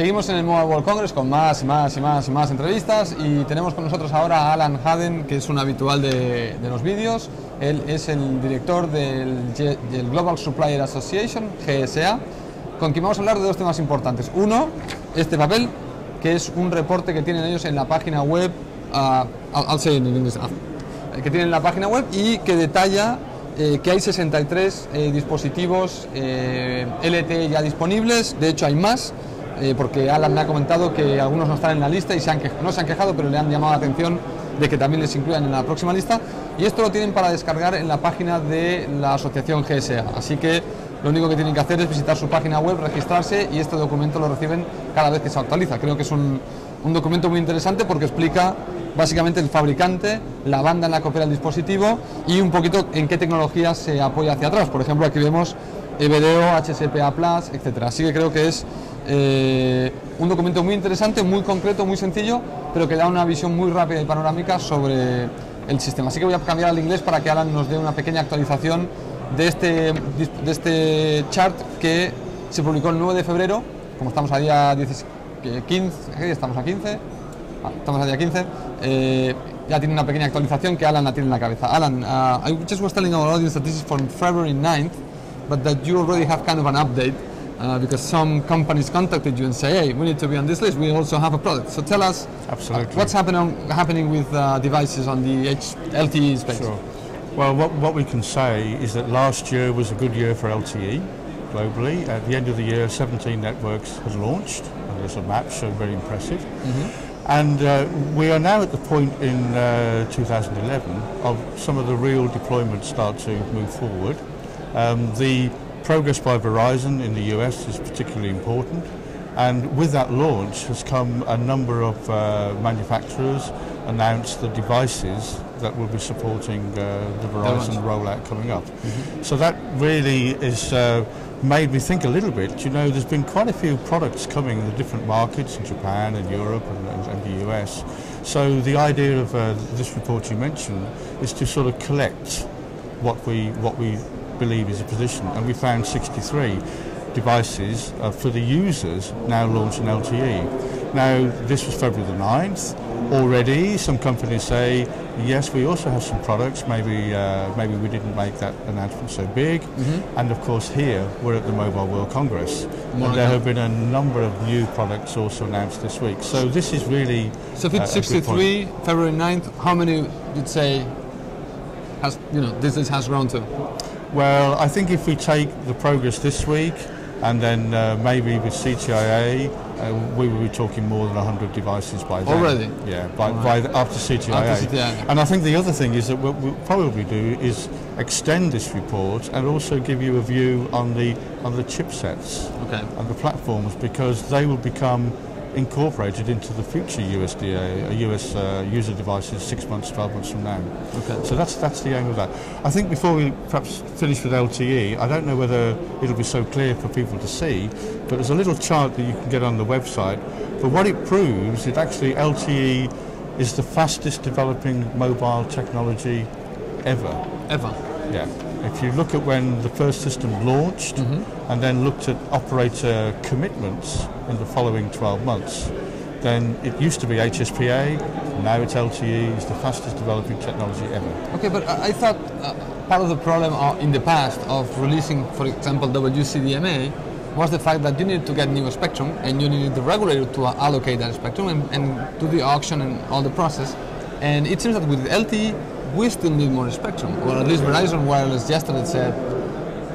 Seguimos en el Mobile World Congress con más entrevistas y tenemos con nosotros ahora a Alan Hadden, que es un habitual de los vídeos. Él es el director del Global Supplier Association, GSA, con quien vamos a hablar de dos temas importantes. Uno, este papel, que es un reporte que tienen ellos en la página web, que tienen en la página web y que detalla que hay 63 dispositivos LTE ya disponibles. De hecho hay más, porque Alan me ha comentado que algunos no están en la lista y no se han quejado, pero le han llamado la atención de que también les incluyan en la próxima lista, y esto lo tienen para descargar en la página de la asociación GSA, así que lo único que tienen que hacer es visitar su página web, registrarse, y este documento lo reciben cada vez que se actualiza. Creo que es un documento muy interesante porque explica básicamente el fabricante, la banda en la que opera el dispositivo y un poquito en qué tecnologías se apoya hacia atrás. Por ejemplo, aquí vemos video, HSPA+, etc. Así que creo que es un documento muy interesante, muy concreto, muy sencillo, pero que da una visión muy rápida y panorámica sobre el sistema. Así que voy a cambiar al inglés para que Alan nos dé una pequeña actualización de este chart que se publicó el 9 de febrero, como estamos a día 15, estamos a 15, estamos a día 15, ya tiene una pequeña actualización que Alan la tiene en la cabeza. Alan, I just was telling our audience that this is from February 9th, but that you already have kind of an update, because some companies contacted you and say, hey, we need to be on this list, we also have a product. So tell us what's happening with devices on the LTE space. Sure. Well, what we can say is that last year was a good year for LTE globally. At the end of the year, 17 networks had launched, and there's a map, so very impressive. Mm-hmm. And we are now at the point in 2011 of some of the real deployments start to move forward. The progress by Verizon in the US is particularly important, and with that launch has come a number of manufacturers announced the devices that will be supporting the Verizon rollout coming up. Mm-hmm. So that really is made me think a little bit. You know, there's been quite a few products coming in the different markets in Japan and Europe and the US. So the idea of this report you mentioned is to sort of collect what we believe is a position, and we found 63 devices for the users now launching LTE. Now, this was February the 9th. Already some companies say, yes, we also have some products, maybe we didn't make that announcement so big. Mm-hmm. And of course here we're at the Mobile World Congress, and there have been a number of new products also announced this week. So this is really so if it's 63, February 9th, how many you'd say this has grown to? Well, I think if we take the progress this week and then maybe with CTIA, we will be talking more than 100 devices by then. Already? Yeah, after CTIA. And I think the other thing is that what we'll probably do is extend this report and also give you a view on the chipsets and the platforms, because they will become incorporated into the future US user devices 6 months, 12 months from now. Okay. So that's the aim of that. I think before we perhaps finish with LTE, I don't know whether it'll be so clear for people to see, but there's a little chart that you can get on the website. But what it proves is actually LTE is the fastest developing mobile technology ever. Ever? Yeah. If you look at when the first system launched, mm-hmm. and then looked at operator commitments in the following 12 months, then it used to be HSPA, now it's LTE, it's the fastest developing technology ever. Okay, but I thought part of the problem in the past of releasing, for example, WCDMA was the fact that you needed to get new spectrum and you needed the regulator to allocate that spectrum and do the auction and all the process. And it seems that with LTE, we still need more spectrum, or at least Verizon Wireless yesterday said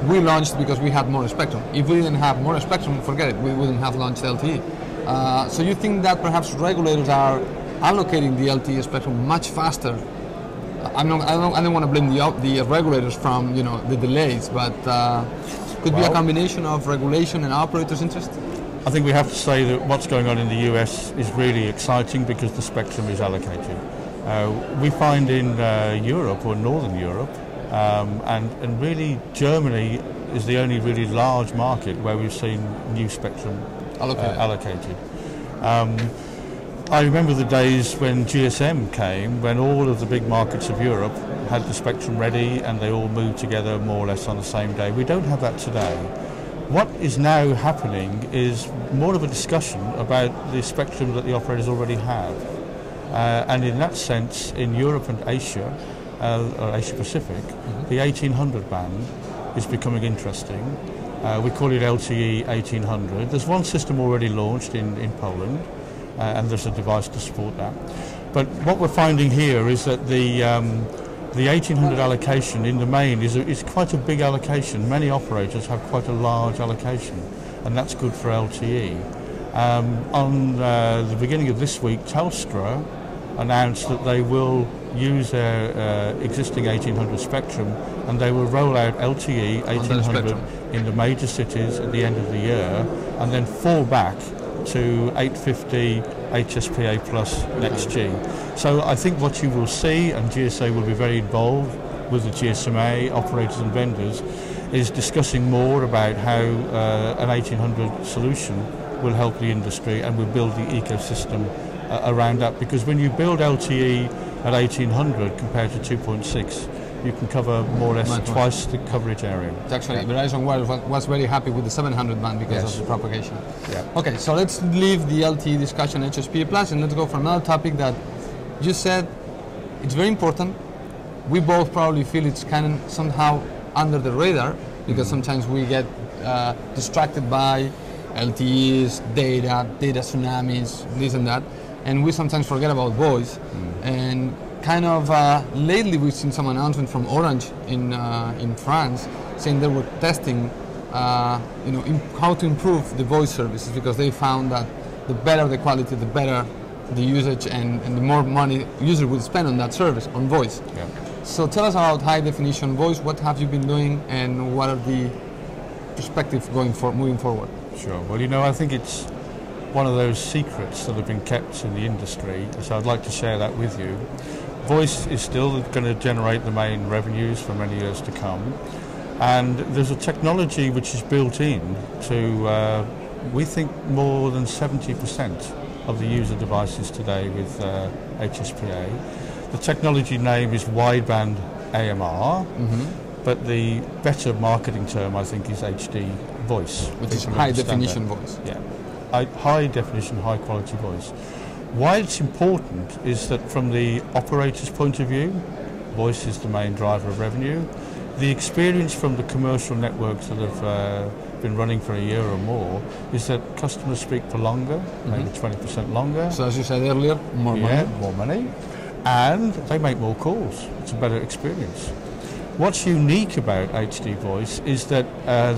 we launched because we had more spectrum. If we didn't have more spectrum, forget it, we wouldn't have launched LTE. So you think that perhaps regulators are allocating the LTE spectrum much faster? I don't want to blame the regulators from the delays, but could be a combination of regulation and operators' interest? I think we have to say that what's going on in the US is really exciting because the spectrum is allocated. We find in Europe, or Northern Europe, and really Germany is the only really large market where we've seen new spectrum allocated. I remember the days when GSM came, when all of the big markets of Europe had the spectrum ready and they all moved together more or less on the same day. We don't have that today. What is now happening is more of a discussion about the spectrum that the operators already have. And in that sense, in Europe and Asia, or Asia Pacific, the 1800 band is becoming interesting. We call it LTE 1800. There's one system already launched in Poland, and there's a device to support that. But what we're finding here is that the 1800 allocation in the main is quite a big allocation. Many operators have quite a large allocation, and that's good for LTE. On the beginning of this week, Telstra announced that they will use their existing 1800 spectrum, and they will roll out LTE 1800 in the major cities at the end of the year, and then fall back to 850 HSPA plus next G. So I think what you will see, and GSA will be very involved with the GSMA operators and vendors, is discussing more about how an 1800 solution will help the industry, and will build the ecosystem around that. Because when you build LTE at 1800 compared to 2.6, you can cover more or less twice the coverage area. Actually, Verizon was very happy with the 700 band because of the propagation. Yeah. Okay, so let's leave the LTE discussion, HSPA plus, and let's go for another topic that you said it's very important. We both probably feel it's kind of somehow under the radar, because sometimes we get distracted by LTEs, data tsunamis, this and that, and we sometimes forget about voice. And kind of lately we've seen some announcement from Orange in France saying they were testing how to improve the voice services, because they found that the better the quality, the better the usage, and the more money user will spend on that service, on voice. Yeah. So tell us about high definition voice. What have you been doing, and what are the perspectives moving forward? Sure. Well, I think it's one of those secrets that have been kept in the industry, so I'd like to share that with you. Voice is still going to generate the main revenues for many years to come, and there's a technology which is built in to, we think, more than 70% of the user devices today with HSPA. The technology name is wideband AMR, but the better marketing term, I think, is HD voice. Which is high definition voice. Yeah, high definition, high quality voice. Why it's important is that from the operator's point of view, voice is the main driver of revenue. The experience from the commercial networks that have been running for a year or more is that customers speak for longer, maybe 20% longer. So as you said earlier, more money. And they make more calls. It's a better experience. What's unique about HD voice is that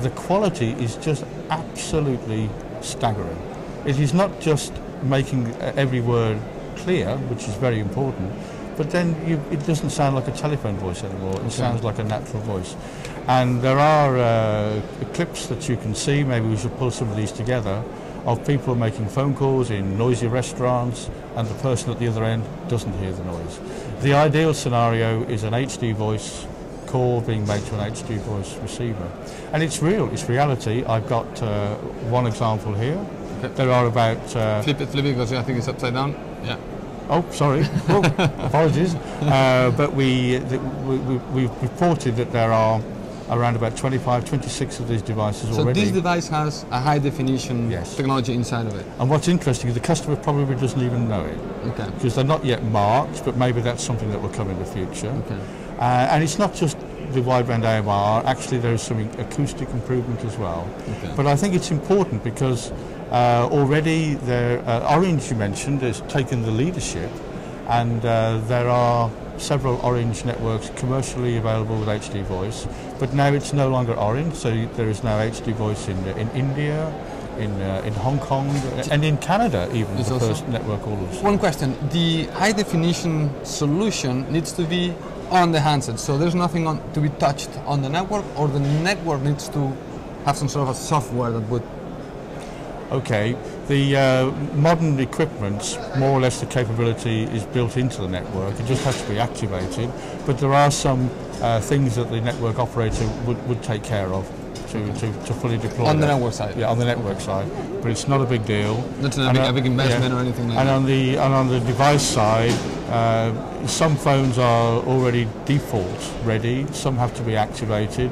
the quality is just absolutely staggering. It is not just making every word clear, which is very important, but then it doesn't sound like a telephone voice anymore. It sounds like a natural voice. And there are clips that you can see, maybe we should pull some of these together, of people making phone calls in noisy restaurants, and the person at the other end doesn't hear the noise. The ideal scenario is an HD voice call being made to an HD voice receiver. And it's real, it's reality. I've got one example here. Okay. There are about... Flip it, because I think it's upside down. Yeah. Oh, sorry. Oh, apologies. But we've reported that there are around about 25, 26 of these devices already. So this device has a high definition technology inside of it. And what's interesting is the customer probably doesn't even know it. Okay. Because they're not yet marked, but maybe that's something that will come in the future. Okay. And it's not just the wideband AMR, actually there's some acoustic improvement as well. Okay. But I think it's important because already Orange, you mentioned, has taken the leadership, and there are several Orange networks commercially available with HD voice, but now it's no longer Orange, so there is now HD voice in India, in Hong Kong, and in Canada even, the first network all of. One question, the high definition solution needs to be on the handset, so there's nothing to be touched on the network, or the network needs to have some sort of a software that would... Okay, the modern equipment, more or less the capability is built into the network. It just has to be activated, but there are some things that the network operator would take care of to fully deploy. On the network side? Yeah, on the network side, but it's not a big deal. That's not a big investment or anything like that. And on the device side, some phones are already default ready, some have to be activated.